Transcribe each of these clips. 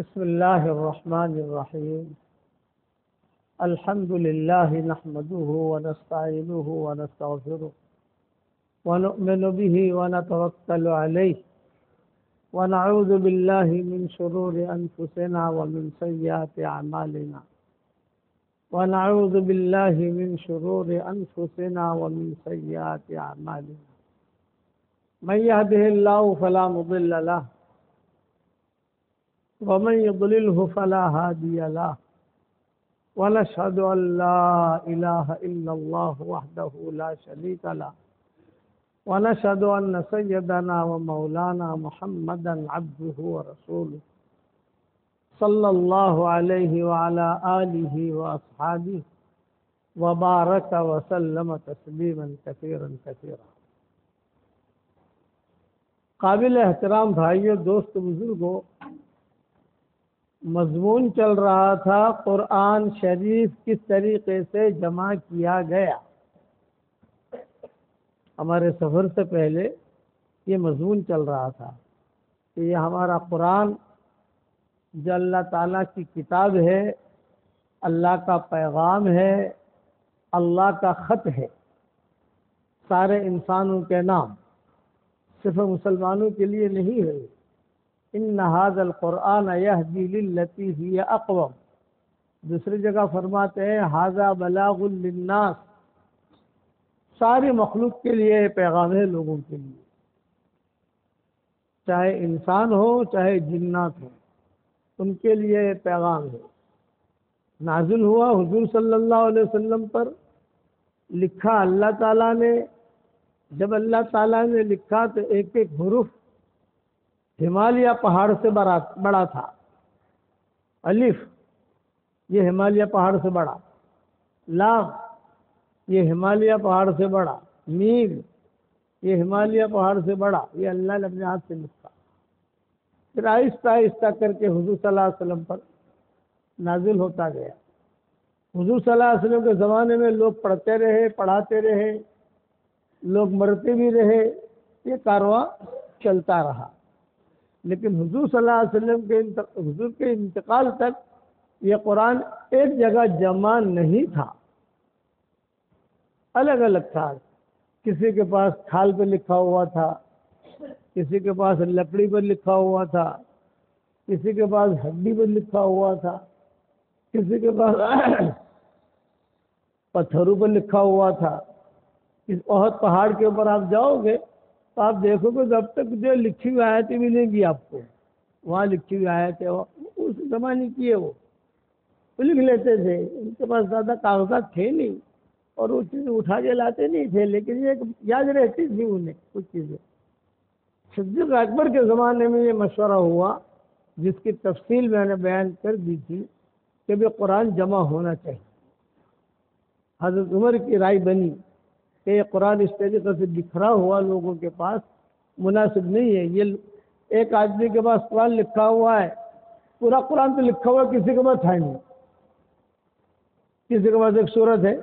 بسم الله الرحمن الرحيم. الحمد لله نحمده ونستعينه ونستغفره ونؤمن به ونتوكل عليه ونعوذ بالله من شرور أنفسنا ومن سيئات أعمالنا ونعوذ بالله من شرور أنفسنا ومن سيئات أعمالنا من يهده الله فلا مضل له ومن يضلله فلا هادي له ونشهد أن لا إله إلا الله وحده لا شريك له ونشهد أن سيدنا ومولانا محمدا عبده ورسوله صلى الله عليه وعلى آله وأصحابه وبارك وسلم تسليما كثيرا كثيرا. قابل احترام بھائیو، دوست، بزرگوں، مضمون چل رہا تھا قرآن شریف کس طریقے سے جمع کیا گیا. ہمارے سفر سے پہلے یہ مضمون چل رہا تھا کہ یہ ہمارا قرآن جو اللہ تعالیٰ کی کتاب ہے، اللہ کا پیغام ہے، اللہ کا خط ہے. سارے انسانوں کے نام، صرف مسلمانوں کے لیے نہیں ہے. ان ھذا القرآن یہدی للتی ہی اقوم. دوسری جگہ فرماتے ہیں ھذا بلاغ للناس. ساری مخلوق کے لیے پیغام ہے، لوگوں کے لیے، چاہے انسان ہو چاہے جنات ہو، ان کے لیے پیغام ہے. نازل ہوا حضور صلی اللہ علیہ وسلم پر، لکھا اللہ تعالیٰ نے. جب اللہ تعالیٰ نے لکھا تو ایک ایک حرف ہمالیہ پہاڑ سے بڑا تھا. الف یہ ہمالیہ پہاڑ سے بڑا، لام یہ ہمالیہ پہاڑ سے بڑا، میم یہ ہمالیہ پہاڑ سے بڑا. یہ اللہ نے اپنے ہاتھ سے لکھا. پھر آہستہ آہستہ کر کے حضور صلی اللہ علیہ وسلم پر نازل ہوتا گیا. حضور صلی اللہ علیہ وسلم کے زمانے میں لوگ پڑھتے رہے، پڑھاتے رہے، لوگ مرتے بھی رہے، یہ کارواں چلتا رہا. لیکن حضور صلی اللہ علیہ وسلم حضور کے انتقال تک یہ قرآن ایک جگہ جمع نہیں تھا، الگ الگ تھا. کسی کے پاس کھال پہ لکھا ہوا تھا، کسی کے پاس لکڑی پر لکھا ہوا تھا، کسی کے پاس ہڈی پر لکھا ہوا تھا، کسی کے پاس پتھروں پر لکھا ہوا تھا. اس احد پہاڑ کے اوپر آپ جاؤ گے تو آپ دیکھو گے جب تک جو لکھی ہوئی آیتیں ملیں گی آپ کو، وہاں لکھی ہوئی آیتیں اس زمانے کی ہے، وہ لکھ لیتے تھے. ان کے پاس زیادہ کاغذات تھے نہیں اور وہ چیزیں اٹھا کے لاتے نہیں تھے، لیکن یہ یاد رہتی تھی انہیں کچھ چیزیں. صدیق اکبر کے زمانے میں یہ مشورہ ہوا، جس کی تفصیل میں نے بیان کر دی تھی کہ بھی قرآن جمع ہونا چاہیے. حضرت عمر کی رائے بنی کہ یہ قرآن اس طریقے سے بکھرا ہوا لوگوں کے پاس مناسب نہیں ہے. یہ ایک آدمی کے پاس قرآن لکھا ہوا ہے، پورا قرآن تو لکھا ہوا کسی کے پاس ہے نہیں. کسی کے پاس ایک سورت ہے،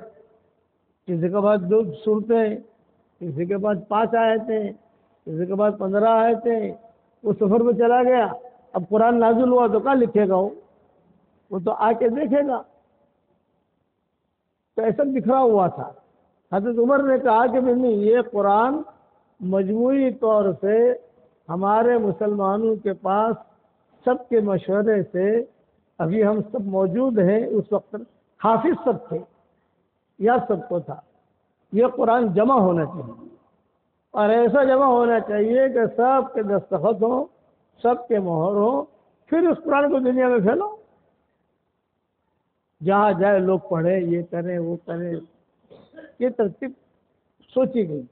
کسی کے پاس 2 سورتیں ہیں، کسی کے پاس 5 آیتیں ہیں، کسی کے پاس 15 آیتیں ہیں. وہ سفر میں چلا گیا، اب قرآن نازل ہوا تو کہاں لکھے گا؟ وہ تو آ کے دیکھے گا. تو ایسا بکھرا ہوا تھا. حضرت عمر نے کہا کہ نہیں، یہ قرآن مجموعی طور سے ہمارے مسلمانوں کے پاس سب کے مشورے سے، ابھی ہم سب موجود ہیں، اس وقت حافظ سب تھے، یا سب کو تھا، یہ قرآن جمع ہونا چاہیے. اور ایسا جمع ہونا چاہیے کہ سب کے دستخط ہوں، سب کے مہر ہوں، پھر اس قرآن کو دنیا میں پھیلو. جہاں جائے لوگ پڑھیں، یہ کریں وہ کریں. یہ ترتیب سوچی گئی.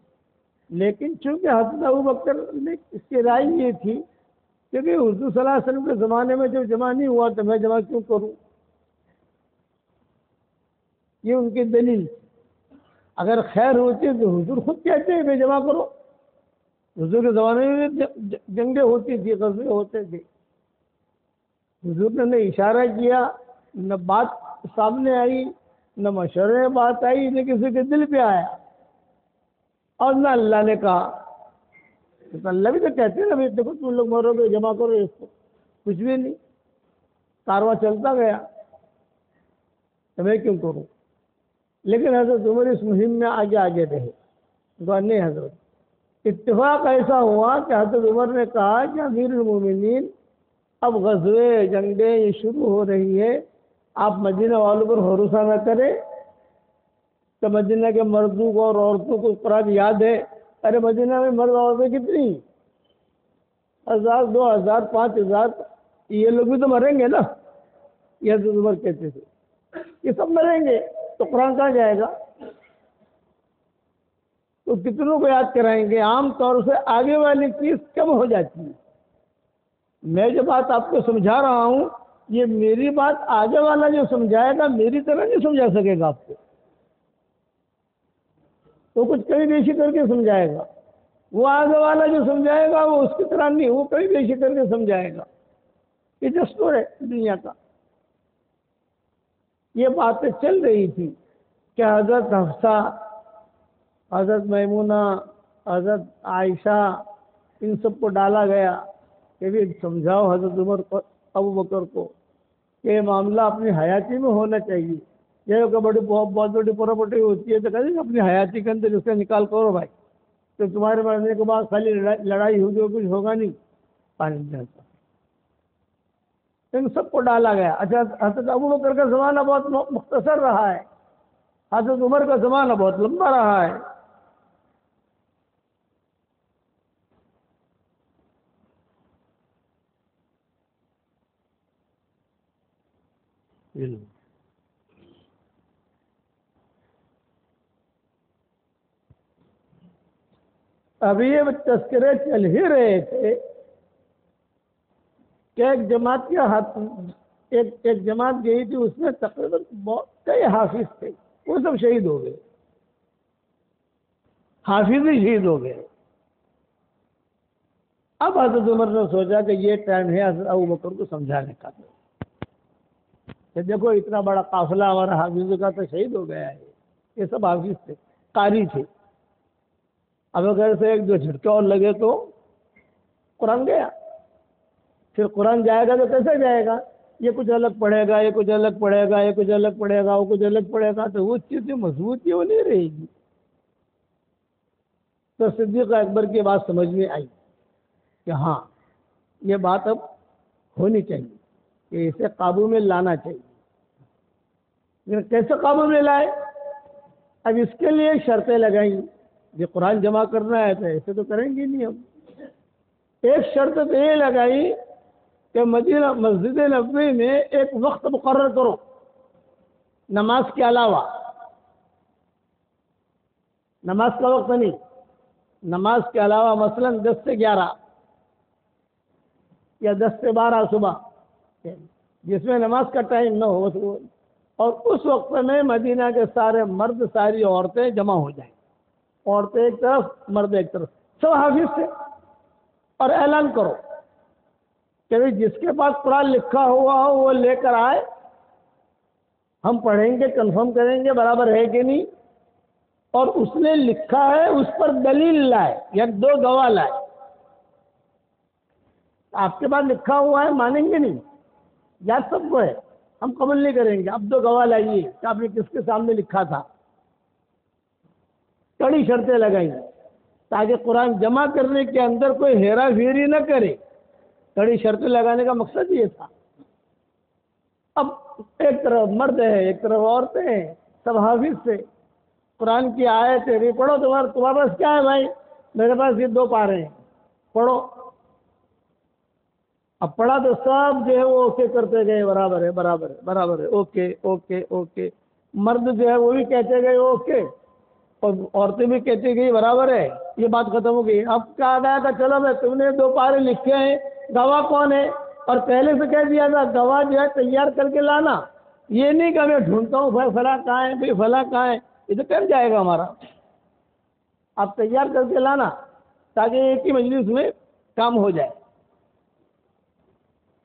لیکن چونکہ حضرت ابوبکر نے اس کی رائے یہ تھی کہ حضور صلی اللہ علیہ وسلم کے زمانے میں جب جمع نہیں ہوا تو میں جمع کیوں کروں. یہ ان کی دلیل. اگر خیر ہوتی تو حضور خود کہتے ہیں کہ جمع کرو. حضور کے زمانے میں جنگیں ہوتی تھی، غزوے ہوتے تھے. حضور نے نہ اشارہ کیا، نہ بات سامنے آئی، نہ مشورے میں بات آئی، نہ کسی کے دل پہ آیا، اور نہ اللہ نے کہا. تو اللہ بھی تو کہتے ہیں نا، دیکھو تم لوگ مرو گے، جمع کرو اس کو. کچھ بھی نہیں. کارواں چلتا گیا تو میں کیوں کروں. لیکن حضرت عمر اس مہم میں آگے آگے رہے. نہیں حضرت، اتفاق ایسا ہوا کہ حضرت عمر نے کہا کہ امیر المومنین اب غزوے جنگیں یہ شروع ہو رہی ہے، آپ مدینہ والوں پر بھروسہ نہ کریں کہ مدینہ کے مردوں کو اور عورتوں کو قرآن یاد ہے. ارے مدینہ میں مرد عورتیں کتنی، 1000 2000 5000، یہ لوگ بھی تو مریں گے نا. یہ حضرت عمر کہتے تھے یہ سب مریں گے تو قرآن کہاں جائے گا. تو کتنوں کو یاد کرائیں گے. عام طور سے آگے والی چیز کم ہو جاتی ہے. میں جو بات آپ کو سمجھا رہا ہوں یہ میری بات آگے والا جو سمجھائے گا میری طرح نہیں سمجھا سکے گا آپ کو. تو کچھ کمی بیشی کر کے سمجھائے گا. وہ آگے والا جو سمجھائے گا وہ اس کی طرح نہیں، وہ کمی بیشی کر کے سمجھائے گا. یہ دستور ہے دنیا کا. یہ باتیں چل رہی تھی کہ حضرت حفصہ، حضرت میمونہ، حضرت عائشہ، ان سب کو ڈالا گیا کہ بھی سمجھاؤ حضرت عمر کو، ابو بکر کو کہ یہ معاملہ اپنی حیاتی میں ہونا چاہیے. یہ کہ بہت بڑی پراپرٹی ہوتی ہے تو کہتے ہیں اپنی حیاتی کے اندر اس کا نکال کرو بھائی، تو تمہارے مرنے کے بعد خالی لڑائی ہوگی اور کچھ ہوگا نہیں. پانی جاتا ان سب کو ڈالا گیا. اچھا حضرت ابو بکر کا زمانہ بہت مختصر رہا ہے، حضرت عمر کا زمانہ بہت لمبا رہا ہے. ابھی یہ تذکرے چل ہی رہے تھے کہ ایک جماعت کے ہاتھ ایک جماعت گئی تھی، اس میں تقریباً کئی حافظ تھے، وہ سب شہید ہو گئے. حافظ ہی شہید ہو گئے. اب حضرت عمر نے سوچا کہ یہ ٹائم ہے حضرت ابو بکر کو سمجھانے کا کہ دیکھو اتنا بڑا قافلہ ہمارا حافظ کا تو شہید ہو گیا ہے. یہ سب حافظ تھے، قاری تھے. اب اگر سے ایک دو جھٹکے اور لگے تو قرآن گیا. پھر قرآن جائے گا تو کیسے جائے گا؟ یہ کچھ الگ پڑھے گا، یہ کچھ الگ پڑھے گا، یہ کچھ الگ پڑھے گا، وہ کچھ الگ پڑھے گا، تو وہ چیز مضبوطی وہ نہیں رہے گی. تو صدیق اکبر کی بات سمجھ میں آئی کہ ہاں یہ بات اب ہونی چاہیے کہ اسے قابو میں لانا چاہیے. لیکن کیسے قابو میں لائے؟ اب اس کے لیے شرطیں لگائیں. یہ قرآن جمع کرنا ہے تو ایسے تو کریں گے نہیں ہم. ایک شرط تو یہ لگائی کہ مدینہ مسجد نبوی میں ایک وقت مقرر کرو نماز کے علاوہ. نماز کا وقت نہیں، نماز کے علاوہ مثلاً 10 سے 11 یا 10 سے 12 صبح، جس میں نماز کا ٹائم نہ ہو، اور اس وقت میں مدینہ کے سارے مرد ساری عورتیں جمع ہو جائیں. عورتیں ایک طرف مرد ایک طرف، سب حافظ سے. اور اعلان کرو کہ جس کے پاس قرآن لکھا ہوا ہو وہ لے کر آئے، ہم پڑھیں گے، کنفرم کریں گے برابر ہے کہ نہیں. اور اس نے لکھا ہے اس پر دلیل لائے یا 2 گواہ لائے. آپ کے پاس لکھا ہوا ہے مانیں گے نہیں، یاد سب کو ہے، ہم قبول نہیں کریں گے. اب 2 گواہ لائیے کہ آپ نے کس کے سامنے لکھا تھا. کڑی شرطیں لگائیں تاکہ قرآن جمع کرنے کے اندر کوئی ہیرا پھیری نہ کرے. کڑی شرطیں لگانے کا مقصد یہ تھا. اب ایک طرف مرد ہے، ایک طرف عورتیں ہیں، سب حافظ سے. قرآن کی آیت ہے، پڑھو. تمہارے پاس کیا ہے بھائی؟ میرے پاس یہ 2 پارے ہیں، پڑھو. اب پڑھا تو سب جو ہے وہ اوکے کرتے گئے، برابر ہے، برابر ہے، برابر ہے، اوکے اوکے اوکے. مرد جو ہے وہ بھی کہتے گئے اوکے، اور عورتیں بھی کہتی گئی برابر ہے. یہ بات ختم ہو گئی. اب کہا گیا کہ چلو بھائی تم نے 2 پارے لکھے ہیں، گواہ کون ہے؟ اور پہلے سے کہہ دیا تھا گواہ جو ہے تیار کر کے لانا. یہ نہیں کہ میں ڈھونڈتا ہوں بھائی فلاں کہاں ہے، بھائی فلاں کہاں ہے، یہ تو کر جائے گا ہمارا. آپ تیار کر کے لانا تاکہ ایک ہی مجلس میں کام ہو جائے.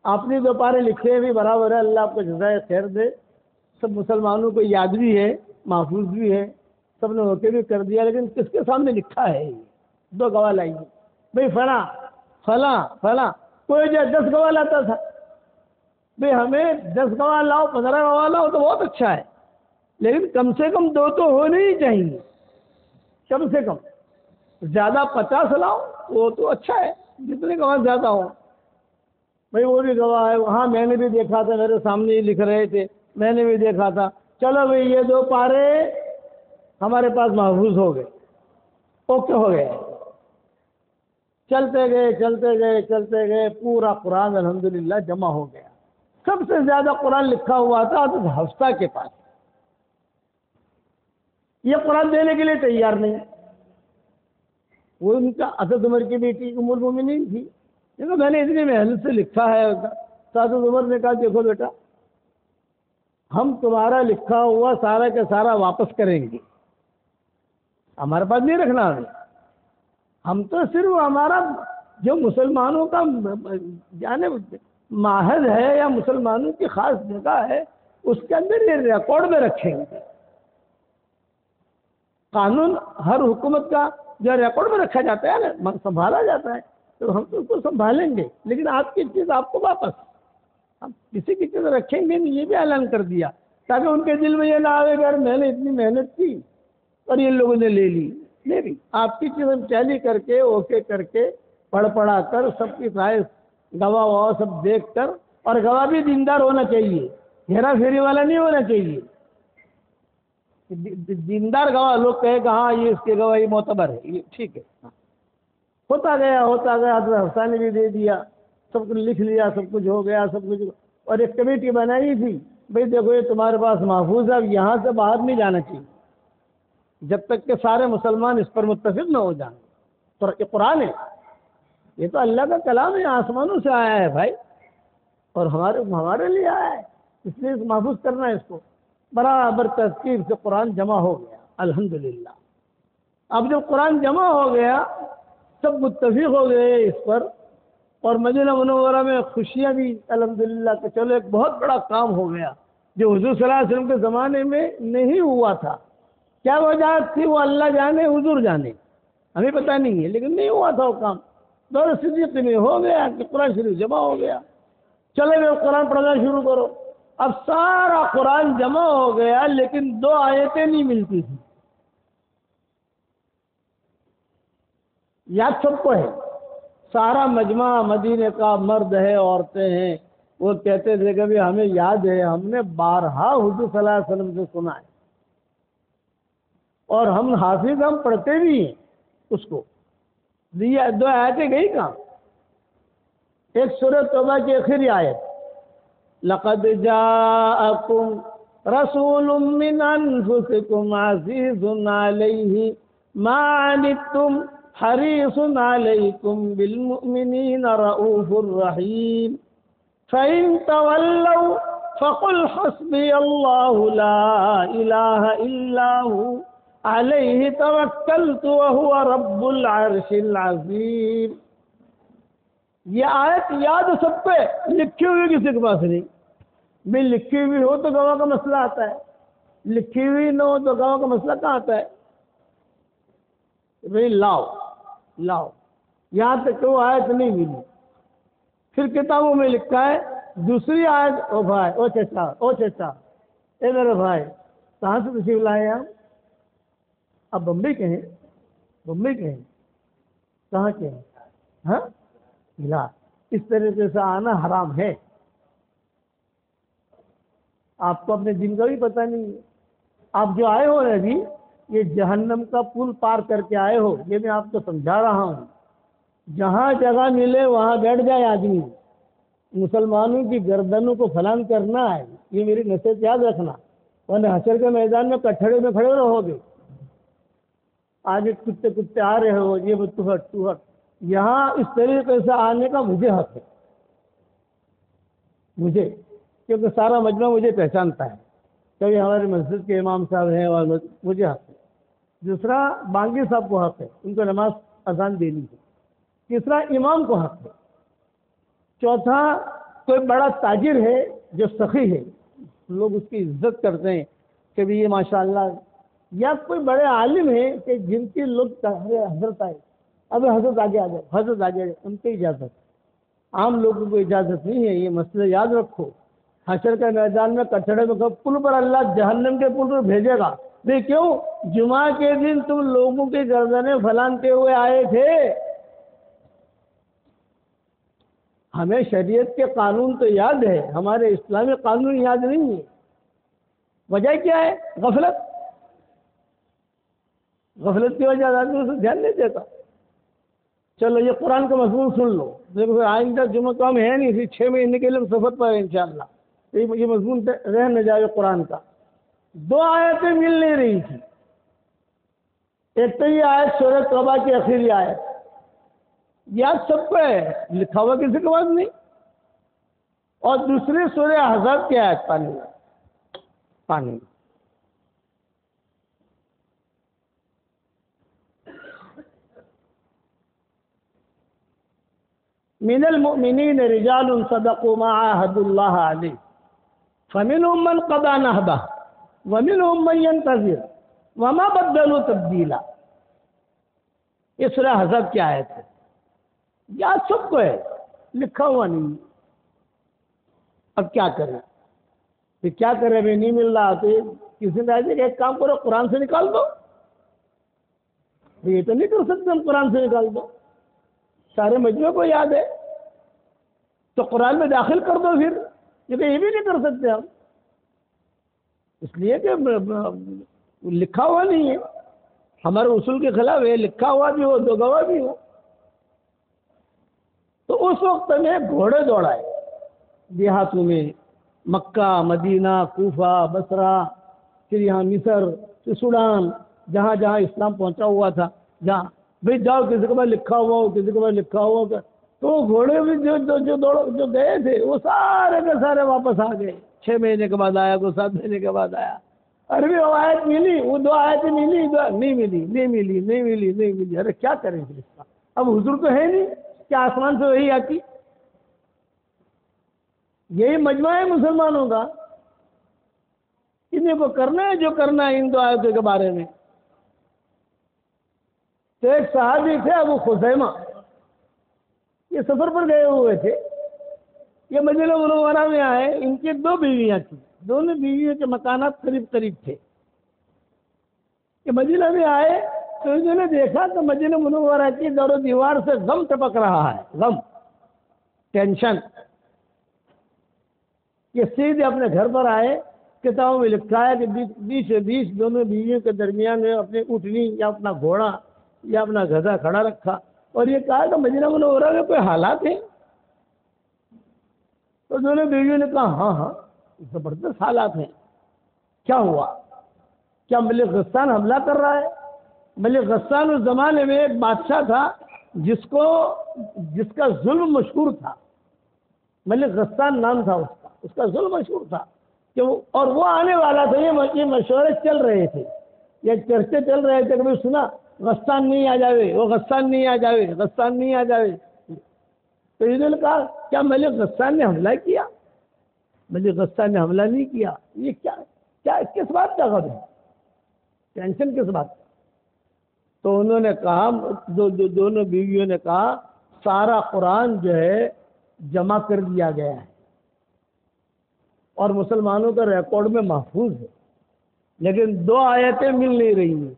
آپ نے 2 پارے لکھے بھی برابر ہے، اللہ آپ کو جزائے خیر دے. سب مسلمانوں کو یاد بھی ہے، محفوظ بھی ہے، سب نے اوکے بھی کر دیا. لیکن کس کے سامنے لکھا ہے؟ 2 گواہ لائیے. بھائی فلاں فلاں فلاں. کوئی جو 10 گواہ لاتا تھا، بھئی ہمیں 10 گواہ لاؤ 15 گواہ لاؤ تو بہت اچھا ہے، لیکن کم سے کم 2 تو ہونے ہی چاہیے، کم سے کم زیادہ 50 لاؤ وہ تو اچھا ہے، جتنے گواہ زیادہ ہوں۔ بھئی وہ بھی گواہ ہے، ہاں میں نے بھی دیکھا تھا، میرے سامنے ہی لکھ رہے تھے، میں نے بھی دیکھا تھا، چلو بھئی یہ 2 پارے ہمارے پاس محفوظ ہو گئے، اوکے ہو گئے۔ چلتے گئے چلتے گئے چلتے گئے، پورا قرآن الحمدللہ جمع ہو گیا۔ سب سے زیادہ قرآن لکھا ہوا تھا حضرت حفصہ کے پاس، یہ قرآن دینے کے لیے تیار نہیں، وہ ان کا حضرت عمر کی بیٹی ام المومنین تھی، دیکھو میں نے اتنی محنت سے لکھا ہے۔ حضرت عمر نے کہا دیکھو بیٹا، ہم تمہارا لکھا ہوا سارا کا سارا واپس کریں گے، ہمارے پاس نہیں رکھنا ہم تو صرف ہمارا جو مسلمانوں کا یعنی معہد ہے یا مسلمانوں کی خاص جگہ ہے، اس کے اندر یہ ریکارڈ میں رکھیں گے۔ قانون ہر حکومت کا جو ریکارڈ میں رکھا جاتا ہے نا، سنبھالا جاتا ہے، تو ہم تو اس کو سنبھالیں گے، لیکن آپ کی چیز آپ کو واپس، ہم کسی کی چیز رکھیں گے نہیں، یہ بھی اعلان کر دیا تاکہ ان کے دل میں یہ نہ آئے گا میں نے اتنی محنت کی اور یہ لوگوں نے لے لی۔ نہیں، آپ کی چیز ہم ٹیلی کر کے اوکے کر کے پڑھا کر سب کی رائے گواہ وواہ سب دیکھ کر، اور گواہ بھی دیندار ہونا چاہیے، ہیرا پھیری والا نہیں ہونا چاہیے۔ دیندار گواہ لوگ کہے کہ ہاں یہ اس کے گواہی معتبر ہے، یہ ٹھیک ہے۔ ہوتا گیا حضرت حفصہ نے بھی دے دیا، سب کچھ لکھ لیا، سب کچھ ہو گیا، سب کچھ، اور ایک کمیٹی بنائی تھی، بھئی دیکھو یہ تمہارے پاس محفوظ ہے، اب یہاں سے باہر نہیں جانا چاہیے جب تک کہ سارے مسلمان اس پر متفق نہ ہو جائیں۔ تو یہ قرآن ہے، یہ تو اللہ کا کلام ہے، آسمانوں سے آیا ہے بھائی، اور ہمارے لیے آیا ہے، اس لیے محفوظ کرنا ہے اس کو۔ برابر ترتیب سے قرآن جمع ہو گیا الحمدللہ۔ اب جب قرآن جمع ہو گیا سب متفق ہو گئے اس پر، اور مدینہ منورہ میں خوشیاں بھی الحمدللہ کہ چلو ایک بہت بڑا کام ہو گیا جو حضور صلی اللہ علیہ وسلم کے زمانے میں نہیں ہوا تھا۔ کیا وجہ تھی وہ اللہ جانے، حضور جانے، ہمیں پتہ نہیں ہے، لیکن نہیں ہوا تھا وہ کام۔ دور صدیق میں ہو گیا کہ قرآن شریف جمع ہو گیا، چلے گئے قرآن پڑھنا شروع کرو۔ اب سارا قرآن جمع ہو گیا، لیکن 2 آیتیں نہیں ملتی تھیں۔ یاد سب کو ہے، سارا مجمع مدینے کا مرد ہے عورتیں ہیں، وہ کہتے تھے کہ ہمیں یاد ہے ہم نے بارہا حضور صلی اللہ علیہ وسلم سے سنا ہے، اور ہم حافظ، ہم پڑھتے بھی ہیں اس کو۔ 2 آیتیں گئی کہاں؟ ایک سورہ توبہ کی آخری آیت، لقد جاءکم رسول من انفسکم عزیز علیہ ما عنتم حریص علیکم بالمؤمنین رؤوف رحیم فإن تولوا فقل حسبی اللہ لا الہ الا هو علیہ توکلت وہو رب العرش العظیم۔ یہ آیت یاد سب پہ، لکھی ہوئی کسی کے پاس نہیں۔ بھی لکھی ہوئی ہو تو گواہ کا مسئلہ آتا ہے، لکھی ہوئی نہ ہو تو گواہ کا مسئلہ کہاں آتا ہے؟ بھئی لاؤ، یہاں تک کہ وہ آیت نہیں ملی۔ پھر کتابوں میں لکھا ہے دوسری آیت، او بھائی، او چچا، اے میرے بھائی، کہاں سے تشریف لائے آپ؟ اب بمبئی کے ہیں، کہاں کے ہیں؟ ہاں لا، اس طریقے سے آنا حرام ہے۔ آپ کو اپنے دین کا بھی پتہ نہیں ہے، آپ جو آئے ہو نا ابھی، یہ جہنم کا پل پار کر کے آئے ہو، یہ میں آپ کو سمجھا رہا ہوں۔ جہاں جگہ ملے وہاں بیٹھ جائے آدمی، مسلمانوں کی گردنوں کو فلان کرنا ہے، یہ میری نصیحت یاد رکھنا، ورنہ حشر کے میدان میں کٹھڑے میں کھڑے رہو گے، آگے کتے آ رہے ہو، یہ تو ہٹ۔ یہاں اس طریقے سے آنے کا مجھے حق ہے، کیونکہ سارا مجمع مجھے پہچانتا ہے، کبھی ہمارے مسجد کے امام صاحب ہیں، اور مجھے حق ہے۔ دوسرا بانگی صاحب کو حق ہے، ان کو نماز اذان دینی ہے۔ تیسرا امام کو حق ہے۔ چوتھا کوئی بڑا تاجر ہے جو سخی ہے، لوگ اس کی عزت کرتے ہیں کہ بھی یہ ماشاءاللہ، یا کوئی بڑے عالم ہیں کہ جن کی لوگ حضرت آئے، اب حضرت آگے آ جائے، ان کی اجازت، عام لوگوں کو اجازت نہیں ہے، یہ مسئلہ یاد رکھو۔ حشر کے میدان میں کچڑے میں پل پر اللہ جہنم کے پل پر بھیجے گا. نہیں کیوں؟ جمعہ کے دن تم لوگوں کی گردنیں پھلانتے ہوئے آئے تھے. ہمیں شریعت کے قانون تو یاد ہے، ہمارے اسلامی قانون یاد نہیں ہے. وجہ کیا ہے؟ غفلت. غفلت کی وجہ آدمی اسے دھیان نہیں دیتا. چلو یہ قرآن کا مضمون سن لو، دیکھو پھر آئندہ جمعہ تو ہم ہے نہیں، پھر 6 مہینے کے لیے ہم سفر پر ہیں انشاءاللہ. یہ مضمون رہ نہ جائے قرآن کا. 2 آیتیں مل نہیں رہی تھی. ایک تو یہ آیت سورہ توبہ کی آخری آیت، یاد سب کو ہے، لکھا ہوا کسی کے پاس نہیں. اور دوسری سورہ احزاب کی آیت پانی من المؤمنین رجال صدقوا ما عاهدوا الله علیہ فمنهم من قضى نحبه ومنهم من ينتظر وما بدلوا تبدیلا. یہ سورہ احزاب کی آیت ہے، یاد سب کو ہے، لکھا ہوا نہیں. اب کیا کریں؟ پھر کیا کریں؟ ابھی نہیں مل رہا تو کسی نے کہ ایک کام کرو، قرآن سے نکال دو. یہ تو نہیں کر سکتے ہم قرآن سے نکال دو، سارے مجموعے کو یاد ہے تو قرآن میں داخل کر دو. پھر کیونکہ یہ بھی نہیں کر سکتے ہم، اس لیے کہ لکھا ہوا نہیں ہے، ہمارے اصول کے خلاف ہے. لکھا ہوا بھی ہو، 2 گواہ بھی ہو. تو اس وقت میں گھوڑے دوڑائے دیہاتوں میں، مکہ، مدینہ، کوفہ، بصرہ، پھر یہاں مصر، پھر سوڈان، جہاں جہاں اسلام پہنچا ہوا تھا، جہاں بھائی جاؤ کسی کے پاس لکھا ہوا ہو، کسی کے پاس لکھا ہوا ہو. تو گھوڑے بھی جو گئے تھے وہ سارے کے سارے واپس آ گئے. 6 مہینے کے بعد آیا، کوئی 7 مہینے کے بعد آیا. عربی آیت ملی، وہ 2 آیتیں ملی، نہیں ملی. ارے کیا کریں پھر اس کا؟ اب حضور تو ہے نہیں، کیا آسمان سے وہی آتی؟ یہی مجمع ہے مسلمانوں کا، انہیں کو کرنا ہے جو کرنا ہے ان 2 آیتوں کے بارے میں. تو ایک صحابی تھے ابو خزیمہ، یہ سفر پر گئے ہوئے تھے، یہ مدینہ منورہ میں آئے. ان کی 2 بیویاں تھیں، دونوں بیویوں کے مکانات قریب قریب تھے. یہ مدینہ میں آئے تو انہوں نے دیکھا تو مدینہ منورہ کی دور و دیوار سے غم ٹپک رہا ہے، غم، ٹینشن. یہ سیدھے اپنے گھر پر آئے. کتابوں میں لکھا ہے کہ 20 دونوں بیویوں کے درمیان میں اپنی اٹھنی یا اپنا گھوڑا یا اپنا گدھا کھڑا رکھا اور یہ کہا کہ مدینہ منورہ میں کوئی حالات ہیں؟ تو دونوں بیویوں نے کہا ہاں زبردست حالات ہیں. کیا ہوا؟ کیا ملک غسان حملہ کر رہا ہے؟ ملک غسان اس زمانے میں ایک بادشاہ تھا جس کا ظلم مشہور تھا. ملک غسان نام تھا اس کا ظلم مشہور تھا کہ اور وہ آنے والا تھا. یہ مشورے چل رہے تھے، یہ چرچے چل رہے تھے. کبھی سنا غسان نہیں آ جاوے، وہ غسان نہیں آ جاوے، غسان نہیں آ جاوے. تو انہوں نے کہا کیا ملک غسان نے حملہ کیا؟ ملک غسان نے حملہ نہیں کیا. یہ کیا کس بات کا غم ہے؟ ٹینشن کس بات کا؟ تو انہوں نے کہا، دونوں بیویوں نے کہا سارا قرآن جو ہے جمع کر دیا گیا ہے اور مسلمانوں کا ریکارڈ میں محفوظ ہے، لیکن 2 آیتیں مل نہیں رہی ہیں.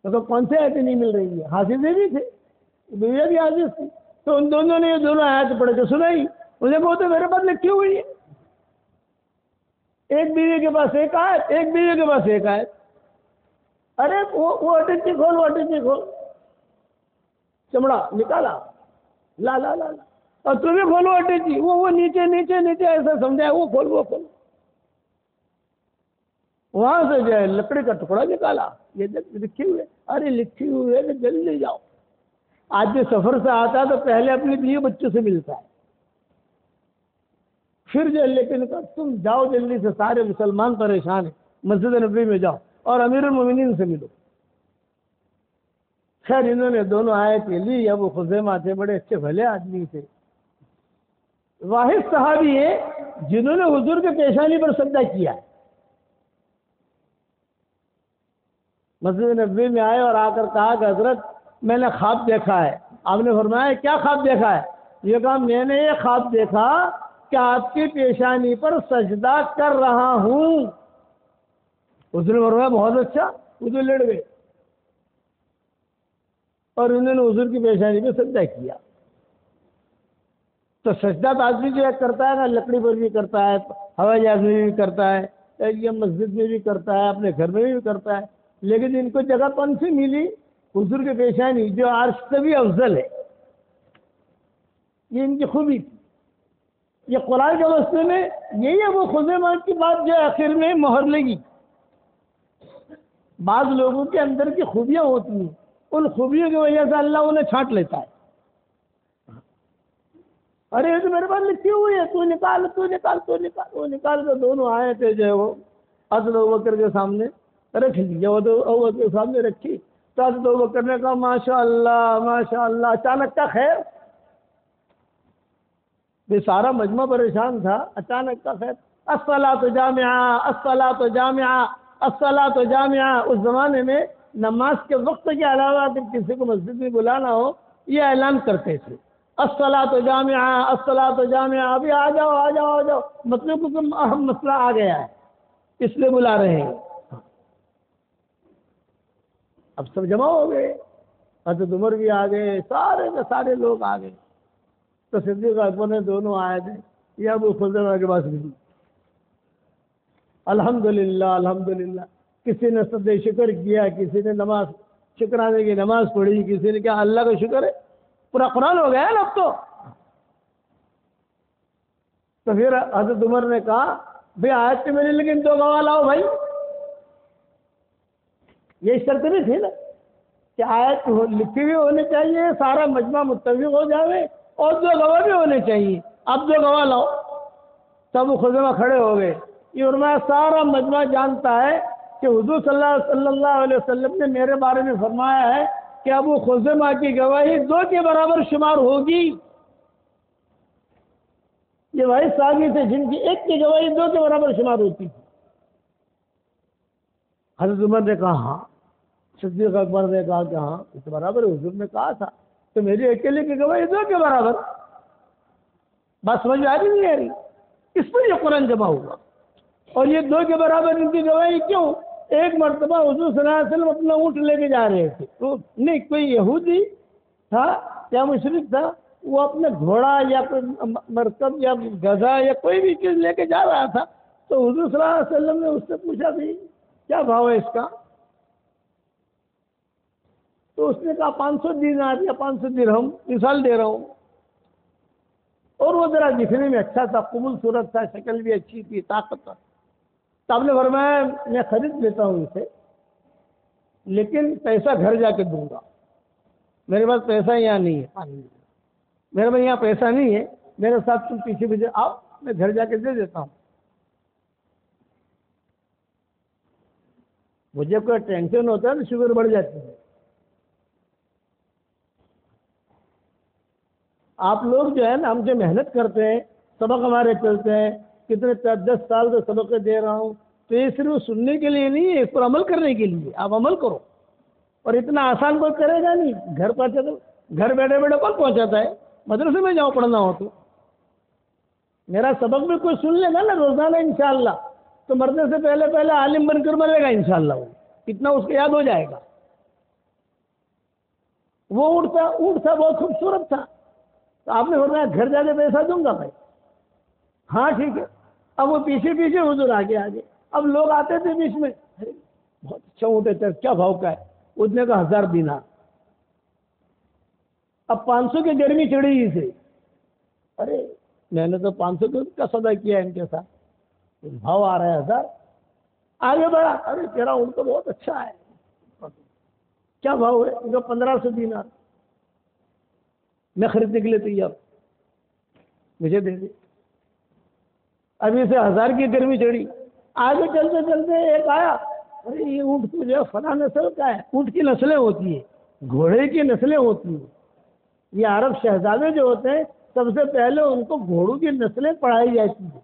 تو کون سے آیتیں نہیں مل رہی ہیں؟ حافظیں بھی تھے، بیویاں بھی حافظ تھی. تو ان دونوں نے یہ دونوں آیتیں پڑھ کے سنائی. انہیں بہت میرے پاس لکھی ہوئی ہے، ایک بیوی کے پاس ایک آیت، ایک بیوی کے پاس ایک آیت. ارے وہ اٹیچی کھول، چمڑا نکالا، لا اور تمہیں کھولو اٹیچی، وہ نیچے ایسا سمجھایا، وہ کھول. وہاں سے جو ہے لکڑی کا ٹکڑا نکالا، یہ لکھی ہوئی ہے. ارے لکھی ہوئی ہے کہ جلدی جاؤ. آج جو سفر سے آتا ہے تو پہلے اپنی بیوی بچوں سے ملتا ہے، پھر جو لیکن تم جاؤ جلدی سے، سارے مسلمان پریشان ہیں، مسجد نبوی میں جاؤ اور امیر المومنین سے ملو. خیر انہوں نے دونوں آیتیں لی. ابو خزیمہ تھے، بڑے اچھے بھلے آدمی تھے، واحد صحابی ہے جنہوں نے حضور کے پیشانی پر سجدہ کیا ہے. مسجد نبوی میں آئے اور آ کر کہا کہ حضرت میں نے خواب دیکھا ہے. آپ نے فرمایا کیا خواب دیکھا ہے؟ یہ کہا میں نے یہ خواب دیکھا کہ آپ کی پیشانی پر سجدہ کر رہا ہوں۔ حضور نے فرمایا بہت اچھا، حضور لیٹ گئے اور انہوں نے حضور کی پیشانی پہ سجدہ کیا۔ تو سجدہ تو آدمی جو ہے کرتا ہے نا، لکڑی پر بھی کرتا ہے، ہوائی جہاز میں بھی کرتا ہے، یہ مسجد میں بھی کرتا ہے، اپنے گھر میں بھی کرتا ہے، لیکن ان کو جگہ کون سی ملی؟ حضور کی پیشانی جو عرش سے بھی افضل ہے۔ یہ ان کی خوبی تھی۔ یہ قرآن کے واسطے میں یہی ہے وہ خزیمہ کی بات جو آخر میں مہر لگی۔ بعض لوگوں کے اندر کی خوبیاں ہوتی ہیں، ان خوبیوں کی وجہ سے اللہ انہیں چھانٹ لیتا ہے۔ ارے یہ تو میرے پاس لکھی ہوئی ہے، تو نکال تو نکال تو نکال۔ وہ نکال کر دونوں آئے تھے جو ہے وہ حضرت ابوبکر کے سامنے رکھ لی۔ جب ابوبکر کے سامنے رکھی تو حضرت ابوبکر نے کہا ماشاء اللہ۔ اچانک کا خیر، یہ سارا مجمع پریشان تھا، اچانک کا خیر، الصلاۃ جامعہ، الصلاۃ جامعہ، الصلاۃ جامعہ۔ اس زمانے میں نماز کے وقت کے علاوہ اگر کسی کو مسجد میں بلانا ہو یہ اعلان کرتے تھے، الصلاۃ جامعہ، الصلاۃ جامعہ، ابھی آ جاؤ آ جاؤ آ جاؤ، مطلب کوئی اہم مسئلہ آ گیا ہے اس لیے بلا رہے ہیں۔ اب سب جمع ہو گئے، حضرت عمر بھی آ گئے، سارے کے سارے لوگ آ گئے۔ تو صدیق اکبر نے دونوں آئے تھے، یہ ابو خزیمہ کے پاس بھی، الحمدللہ الحمدللہ۔ کسی نے سجدہ شکر کیا، کسی نے نماز شکرانے کی نماز پڑھی، کسی نے کہا اللہ کا شکر ہے، پورا قرآن ہو گیا ہے نا اب تو۔ تو پھر حضرت عمر نے کہا بھائی آیت تو میری لیکن دو گواہ لاؤ بھائی۔ یہ شرط نہیں تھی نا کہ آیت لکھی ہوئی ہونی چاہیے، سارا مجمع متفق ہو جاوے اور دو گواہ بھی ہونے چاہیے، اب دو گواہ لاؤ۔ تب وہ خزیمہ کھڑے ہو گئے۔ یہ فرمایا سارا مجمع جانتا ہے کہ حضور صلی اللہ علیہ وسلم نے میرے بارے میں فرمایا ہے کہ ابو خزیمہ کی گواہی دو کے برابر شمار ہوگی۔ یہ بھائی ساگی سے جن کی ایک کی گواہی دو کے برابر شمار ہوتی تھی۔ حضرت عمر نے کہا ہاں، صدیق اکبر نے کہا کہ ہاں اس برابر حضور نے کہا تھا، تو میری اکیلے کی گواہی دو کے برابر۔ بات سمجھ میں آ رہی نہیں آ رہی؟ اس پر یہ قرآن جمع ہوا۔ اور یہ دو کے برابر ان کی گواہی کیوں؟ ایک مرتبہ حضور صلی اللہ علیہ وسلم اپنا اونٹ لے کے جا رہے تھے، تو نہیں کوئی یہودی تھا یا مشرک تھا، وہ اپنے گھوڑا یا کوئی مرکب یا گدھا یا کوئی بھی چیز لے کے جا رہا تھا، تو حضور صلی اللہ علیہ وسلم نے اس سے پوچھا بھی کیا بھاؤ ہے اس کا؟ تو اس نے کہا 500 دینار یا 500 درہم، مثال دے رہا ہوں۔ اور وہ ذرا دکھنے میں اچھا تھا، قبول صورت تھا، شکل بھی اچھی تھی، طاقت تھا۔ تو آپ نے فرمایا میں خرید لیتا ہوں اسے، لیکن پیسہ گھر جا کے دوں گا، میرے پاس پیسہ یہاں نہیں ہے، میرے پاس یہاں پیسہ نہیں ہے، میرے ساتھ تم پیچھے پیچھے آؤ، میں گھر جا کے دے دیتا ہوں۔ مجھے کوئی ٹینشن ہوتا ہے تو شوگر بڑھ جاتی ہے۔ آپ لوگ جو ہے نا، ہم جو محنت کرتے ہیں، سبق ہمارے چلتے ہیں، کتنے 10 سال سے سبق دے رہا ہوں، تو یہ صرف سننے کے لیے نہیں ہے، اس پر عمل کرنے کے لیے۔ آپ عمل کرو، اور اتنا آسان کوئی کرے گا نہیں۔ گھر پہنچا تو گھر بیٹھے بیٹھے کون پہنچاتا ہے؟ مدرسے میں جاؤ پڑھنا ہو تو۔ میرا سبق بھی کوئی سن لے گا نا روزانہ انشاءاللہ، تو مرنے سے پہلے پہلے عالم بن کر مرے گا انشاءاللہ، وہ اتنا اس کو یاد ہو جائے گا۔ وہ اونٹ تھا بہت خوبصورت تھا، تو آپ نے فرمایا گھر جا کے پیسہ دوں گا بھائی، ہاں ٹھیک ہے۔ اب وہ پیچھے پیچھے حضور آگے آگے، اب لوگ آتے تھے بیچ میں، بہت اچھا اونٹ ہے، کیا بھاؤ کا ہے؟ اس نے کہا 1000 دینار۔ اب 500 کی گرمی چڑھی اسے، ارے میں نے تو 500 کا سودا کیا ان کے ساتھ، بھاؤ آ رہا ہے 1000۔ آگے بڑھا، ارے تیرا اونٹ تو بہت اچھا ہے، کیا بھاؤ ہے؟ 1500 دینار۔ میں خریدنے کے لیے تیار، مجھے دے دے۔ ابھی سے 1000 کی گرمی چڑھی، آگے چلتے چلتے ایک آیا، ارے یہ اونٹ تو جو ہے فلاں نسل کا ہے۔ اونٹ کی نسلیں ہوتی ہیں، گھوڑے کی نسلیں ہوتی ہیں۔ یہ عرب شہزادے جو ہوتے ہیں، سب سے پہلے ان کو گھوڑوں کی نسلیں پڑھائی جاتی ہیں۔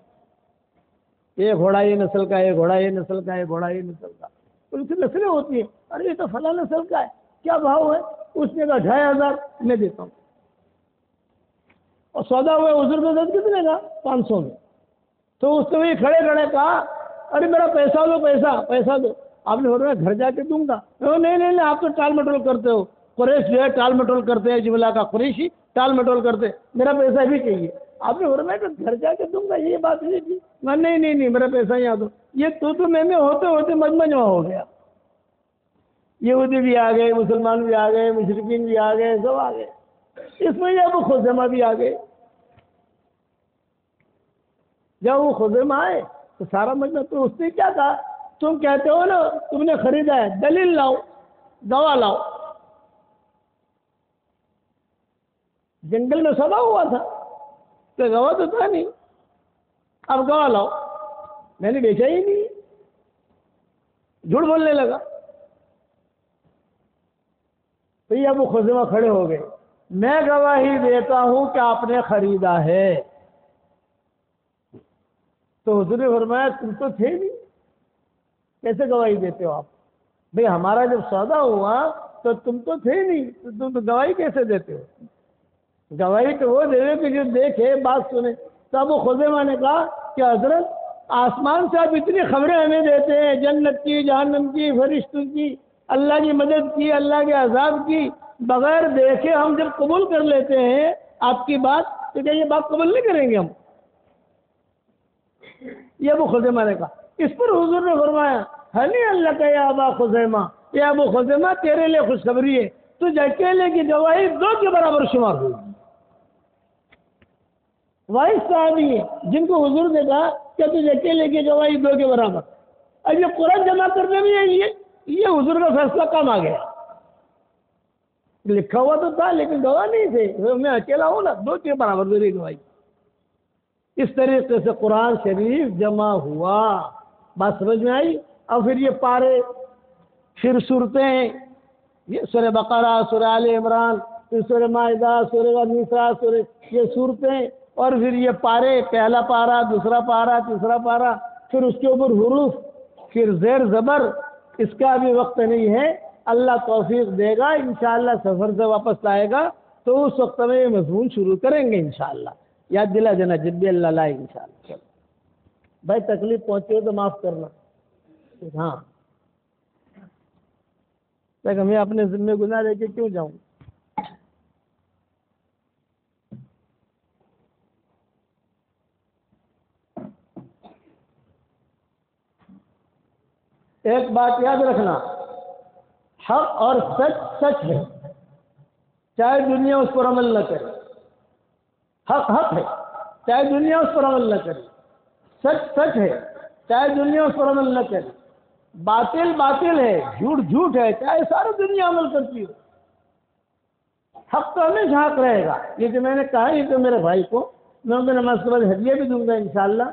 یہ گھوڑا یہ نسل کا ہے، گھوڑا یہ نسل کا ہے، گھوڑا یہ نسل کا، ان کی نسلیں ہوتی ہیں۔ ارے یہ تو فلاں نسل کا ہے، کیا بھاؤ ہے؟ اس نے کہا 2500 میں دیتا ہوں۔ اور سودا ہوا حضور کے ساتھ کتنے کا؟ 500 میں. تو اس نے کھڑے کھڑے کہا ارے میرا پیسہ دو، پیسہ دو. آپ نے فرمایا گھر جا کے دوں گا. نہیں آپ تو ٹال مٹول کرتے ہو. قریش جو ہے ٹال مٹول کرتے ہیں، جملہ کا قریشی ٹال مٹول کرتے، میرا پیسہ بھی چاہیے. آپ نے فرمایا کہ گھر جا کے دوں گا، یہ بات نہیں تھی. نہیں میرا پیسہ یہاں دو. یہ تو میں ہوتے ہوتے مجمع ہو گیا. یہودی بھی آ گئے، مسلمان بھی آ گئے، مشرکین بھی آ گئے، سب آ گئے. اس میں ابو خزیمہ بھی آ گئے. جب وہ خزیمہ آئے تو سارا مجمع، تو اس نے کیا کہا، تم کہتے ہو نا تم نے خریدا ہے، دلیل لاؤ، گواہ لاؤ. جنگل میں سودا ہوا تھا تو گواہ تو تھا نہیں، اب گواہ لاؤ. میں نے بیچا ہی نہیں. جھوٹ بولنے لگا. تو یہ ابو خزیمہ کھڑے ہو گئے، میں گواہی دیتا ہوں کہ آپ نے خریدا ہے. تو حضور نے فرمایا تم تو تھے نہیں، کیسے گواہی دیتے ہو آپ؟ بھئی ہمارا جب سودا ہوا تو تم تو تھے نہیں، تو تم تو گواہی کیسے دیتے ہو؟ گواہی تو وہ دے کہ جو دیکھے بات سنے. تو ابو خزیمہ نے کہا کہ حضرت آسمان سے آپ اتنی خبریں ہمیں دیتے ہیں، جنت کی، جہنم کی، فرشتوں کی، اللہ کی مدد کی، اللہ کے عذاب کی، بغیر دیکھے ہم جب قبول کر لیتے ہیں آپ کی بات، تو کیا یہ بات قبول نہیں کریں گے ہم؟ یہ ابو خزیمہ نے کہا. اس پر حضور نے فرمایا ہنی اللہ کا یا ابا خزیمہ، یہ ابو خزیمہ تیرے لیے خوشخبری ہے، تجھ اکیلے کی گواہی 2 کے برابر شمار ہوگی. وہی صحابی ہے جن کو حضور نے کہا کہ تجھ اکیلے کی گواہی 2 کے برابر. اب یہ قرآن جمع کرنے میں یہ حضور کا فیصلہ کم آ گیا. لکھا ہوا تو تھا لیکن گواہ نہیں تھے، میں اکیلا ہوں نا، 2 کے برابر میری گواہی. اس طریقے سے قرآن شریف جمع ہوا. بات سمجھ میں آئی؟ اور پھر یہ پارے، پھر صورتیں، یہ سورہ بقرہ، سورہ آل عمران، پھر سورہ مائدہ، سورہ نساء، سورہ، یہ صورتیں، اور پھر یہ پارے، پہلا پارا، دوسرا پارا، تیسرا پارا، پھر اس کے اوپر حروف، پھر زیر زبر. اس کا بھی وقت نہیں ہے. اللہ توفیق دے گا، انشاءاللہ سفر سے واپس لائے گا تو اس وقت میں یہ مضمون شروع کریں گے انشاءاللہ. یاد دلا دینا جب بھی اللہ لائے انشاءاللہ. چلو بھائی تکلیف پہنچے تو معاف کرنا. ہاں میں اپنے ذمہ گناہ لے کے کیوں جاؤں؟ ایک بات یاد رکھنا، حق اور سچ سچ ہے، چاہے دنیا اس پر عمل نہ کرے. حق حق ہے چاہے دنیا اس پر عمل نہ کرے، سچ سچ ہے چاہے دنیا اس پر عمل نہ کرے، باطل باطل ہے، جھوٹ جھوٹ ہے چاہے ساری دنیا عمل کرتی ہو. حق تو ہمیشہ حق رہے گا. یہ جو میں نے کہا یہ تو میرے بھائی کو میں ان کو نماز کے بعد ہدیہ بھی دوں گا انشاءاللہ.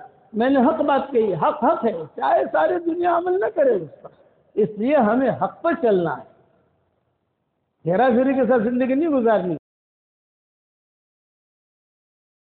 میں نے حق بات کہی، حق حق ہے چاہے ساری دنیا عمل نہ کرے اس پر. اس لیے ہمیں حق پر چلنا ہے، ہیرا پھیری کے ساتھ زندگی نہیں گزارنی.